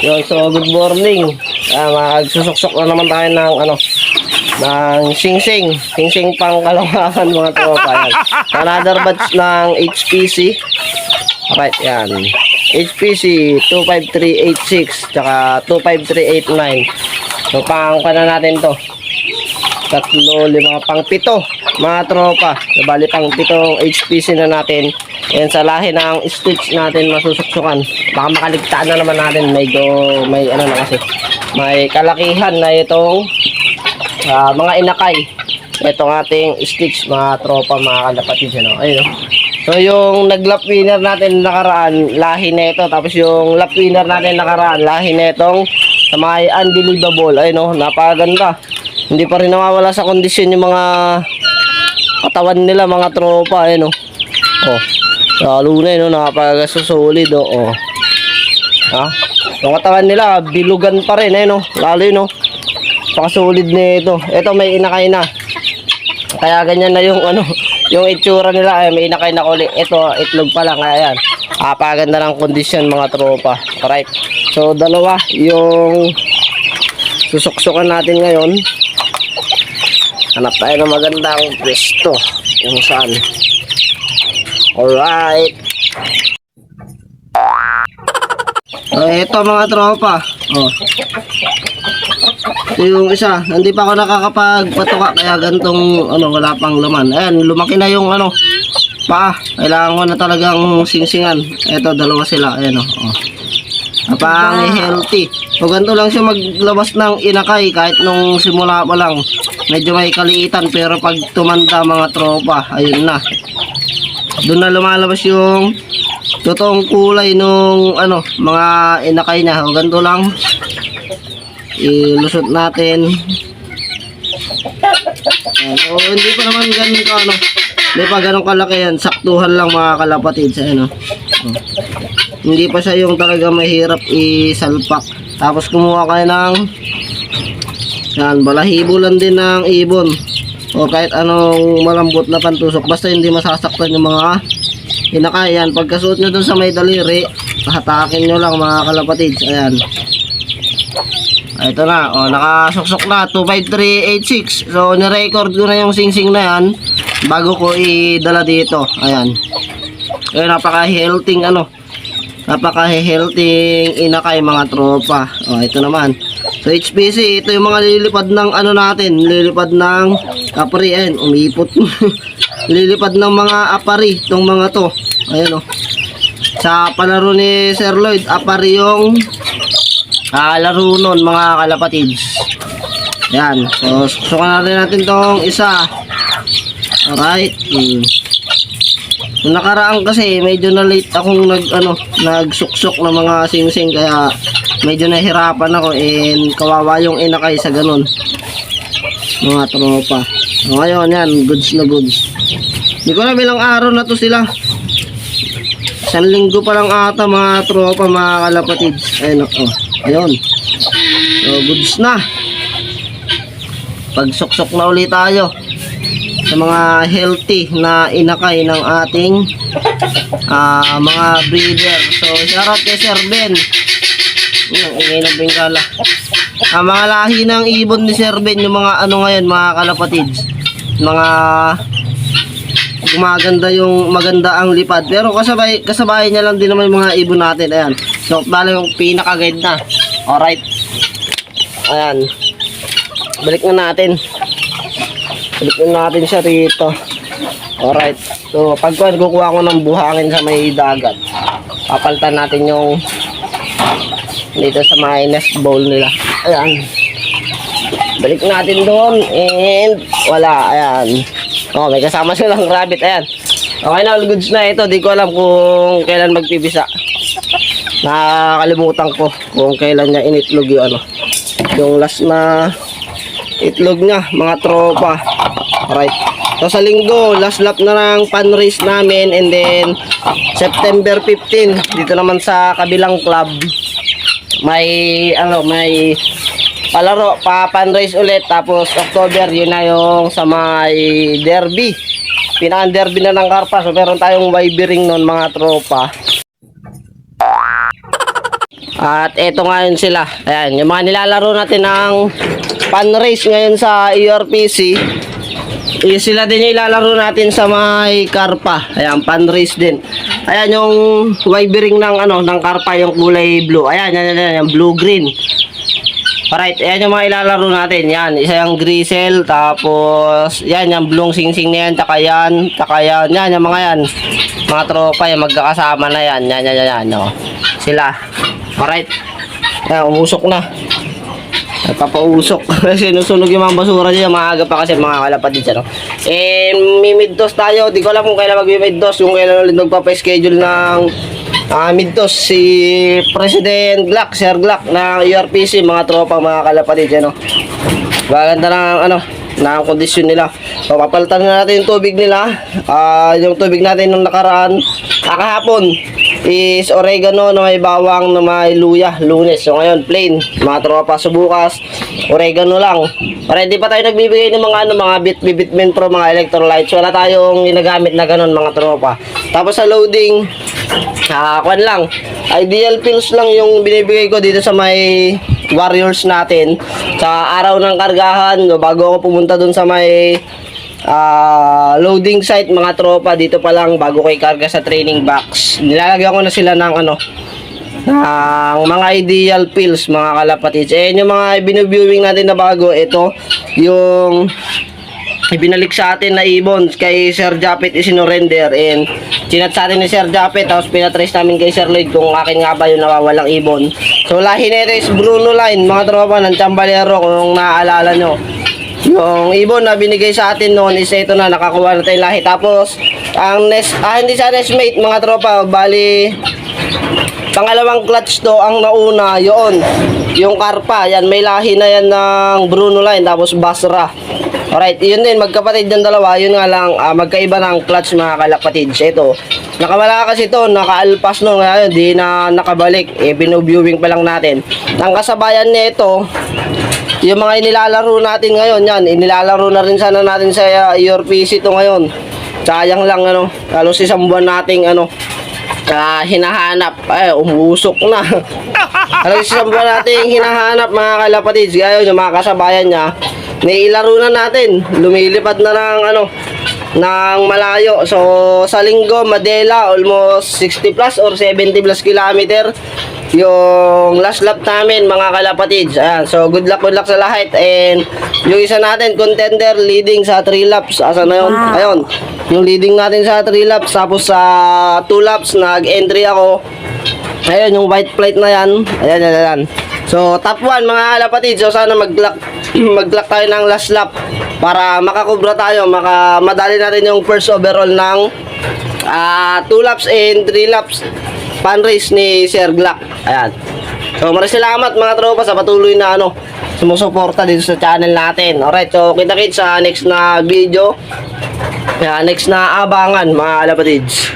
Yun, so good morning. Magsusuksok na naman tayo ng ng singsing. Singsing pang kalawakan mga tropa. Yan. Another batch ng HPC. Right, yan. HPC 25386 tsaka 25389. So pang na natin to. 3, 5, pang 7 mga tropa. So, bali pang 7 HPC na natin. Yan sa lahi ng stitch natin masusuksukan. Baka makaligtaan na naman natin. Medyo may na kasi. May kalakihan na itong mga inakay. Itong ating stitch mga tropa, mga kalapatid. Ayun. So yung nag-lap winner natin nakaraan, lahi na ito. Tapos yung lap winner natin nakaraan, lahi na itong sa mga unbelievable. Ayun, napakaganda. Hindi pa rin nawawala sa kondisyon yung mga katawan nila mga tropa. Ayun. Lalo na yun, nakapagasusolid. Yung katawan nila, bilugan pa rin. Lalo yun. Pakasolid na ito. Ito may inakay na. Kaya ganyan na yung yung itsura nila. May inakay na uli. Ito, itlog pa lang. Ayan. Napaganda ng kondisyon mga tropa. Alright. So, dalawa yung susuksukan natin ngayon. Hanap tayo ng magandang pwesto. Kung saan. Alright. Ito mga tropa. Ito yung isa. Hindi pa ako nakakapagpatuka kaya gantong wala pang laman. Ayan, lumaki na yung paa. Kailangan ko na talagang singsingan. Ito, dalawa sila. Ayan napang healthy. So ganito lang siya maglabas ng inakay kahit nung simula pa lang. Medyo may kaliitan pero pag tumanda mga tropa, ayun na. Doon na lumalabas yung totoong kulay nung mga inakay niya. O ganito lang. Ilusot natin. So hindi pa naman ganun ka hindi pa ganun kalaki yan. Saktuhan lang mga kalapatid sa Hindi pa siya yung talaga mahirap isalpak. Tapos kumuha kayo ng balahibo lang din ng ibon. O kahit anong malambot na pantusok. Basta hindi masasaktan yung mga inakay. Yan, pagkasuot nyo dun sa may daliri, hatakin nyo lang mga kalapatid. Ayan. Ito na, nakasuksok na, 25386. So, nirecord ko na yung singsing na yan bago ko idala dito. Ayan. Ayan, napaka-healthy napaka-healthy inakay mga tropa. Ito naman. So, HPC, ito yung mga lilipad ng natin. Lilipad ng apari. Ayan, umipot. Lilipad ng mga apari. Itong mga to. Ayan Sa palaro ni Sir Lloyd, apari yung laro nun mga kalapatids. Yan. So, susukan natin tong isa. Alright. Nung nakaraan kasi medyo na late akong nagsuksok ng mga singsing kaya medyo nahirapan ako and kawawa yung inakay sa ganun mga tropa. So, ngayon yan, goods na goods. Hindi ko na bilang araw na to sila. 1 linggo pa lang ata mga tropa, mga kalapatids. Ayun ayun. So goods na. Pagsuksok na ulit tayo sa mga healthy na inakay ng ating mga breeder. So shoutout kay Sir Ben. Ingay ng Bengala. Mga lahi ng ibon ni Sir Ben, yung mga ngayon mga kalapatids, mga gumaganda yung maganda ang lipad pero kasabay niya lang din naman yung mga ibon natin. Ayan. So bali yung pinaka-guide na. Alright. Ayan. Balik na natin siya rito. Alright. So pag kukuha ko ng buhangin sa may dagat, papalitan natin yung dito sa may nest bowl nila. Ayan. Balik natin doon and wala. Ayan. May kasama silang rabbit. Ayan. Okay na, all goods na ito. Di ko alam kung kailan magpibisa. Nakakalimutan ko kung kailan niya initlog yung last na itlog niya mga tropa. Alright. So sa linggo, last lap na ng pan race namin and then September 15 dito naman sa kabilang club may palaro pa pan race ulit. Tapos October yun na yung sa may derby, pinaka derby na ng Karpa. So meron tayong wibering nun mga tropa. At eto ngayon sila. Ayan, yung mga nilalaro natin ng pan race ngayon sa ERPC. Sila din yung ilalaro natin sa may karpa. Ayan, pan race din. Ayan yung wavering ng ng karpa, yung kulay blue. Ayan, yan, yung blue green. Alright, ayan yung mga ilalaro natin. Yan, isa yung grisel, tapos yan, yung blue sing-sing na yan, tsaka yan, yan, yung mga yan. Mga tropa, yung magkakasama na yan. Yan, no. Sila. Alright. Ayan, umusok na. Papausok. Sinusunog yung mga basura dyan. Maaga pa kasi mga kalapatid dyan. No? May mid-toss tayo. Di ko alam kung kailan mag-mid-toss. Kung kailan ulit magpapa-schedule ng mid-toss. Si President Glock, Sir Glock ng ERPC. Mga tropa, mga kalapatid dyan. No? Maganda ng kondisyon nila. So, papalitan na natin yung tubig nila. Yung tubig natin nung nakaraan, kahapon, is oregano na may bawang na may luya, lunes. So ngayon, plain. Mga tropa, subukas, oregano lang. Para hindi pa tayo nagbibigay ng mga Bitmin Pro, mga electrolytes. Wala tayong ginagamit na ganun, mga tropa. Tapos sa loading, kwan lang. Ideal pills lang yung binibigay ko dito sa may warriors natin. Sa araw ng kargahan, bago ako pumunta dun sa may loading site, mga tropa, dito pa lang bago kay karga sa training box, nilalagyan ko na sila ng ng mga ideal pills, mga kalapatids. Yung mga binu-viewing natin na bago, ito yung ibinalik sa atin na ibon kay Sir Japet, isinorender, and chinat sa atin ni Sir Japet, tapos pinatrace namin kay Sir Lloyd kung akin nga ba yung nawawalang ibon. So lahi nito is Bruno line, mga tropa, ng Chambalero, kung naaalala nyo. Yung ibon na binigay sa atin noon is ito na, nakakuha na tayo lahi. Tapos ang hindi siya nestmate, mga tropa, bali pangalawang clutch to ang nauna, yung karpa, yan, may lahi na yan ng Bruno line, tapos Basra. Alright, yun din, magkapatid yung dalawa, yun nga lang, magkaiba ng clutch, mga kalapatids. Ito, nakawala kasi ito, nakaalpas no, ngayon, di na nakabalik, binu-viewing pa lang natin. Ang kasabayan nito, yung mga inilalaro natin ngayon, yan, inilalaro na rin sana natin sa ERPC ito ngayon. Sayang lang, halos isang buwan nating, hinahanap. Umusok na. Halos isang buwan nating hinahanap, mga kalapatids. Ngayon, yung mga kasabayan niya, nailaro na natin. Lumilipad na ng malayo. So, sa linggo, Madela, almost 60 plus or 70 plus kilometer yung last lap namin, mga kalapatids. Ayan, so good luck sa lahat. And yung isa natin, contender, leading sa 3 laps. Asa na yun? Wow. Ayun, yung leading natin sa 3 laps. Tapos sa 2 laps, nag-entry ako. Ayun, yung white plate na yan. Ayan. So, top 1, mga kalapatids. So, sana mag-luck tayo ng last lap para makakubra tayo, madali natin yung first overall ng 2 laps and 3 laps pan race ni Sir Glock. Ayan. So, maraming salamat, mga tropa, sa patuloy na sumusuporta dito sa channel natin. Alright, so kita-kits sa next na video. Next na abangan, mga kalapatids.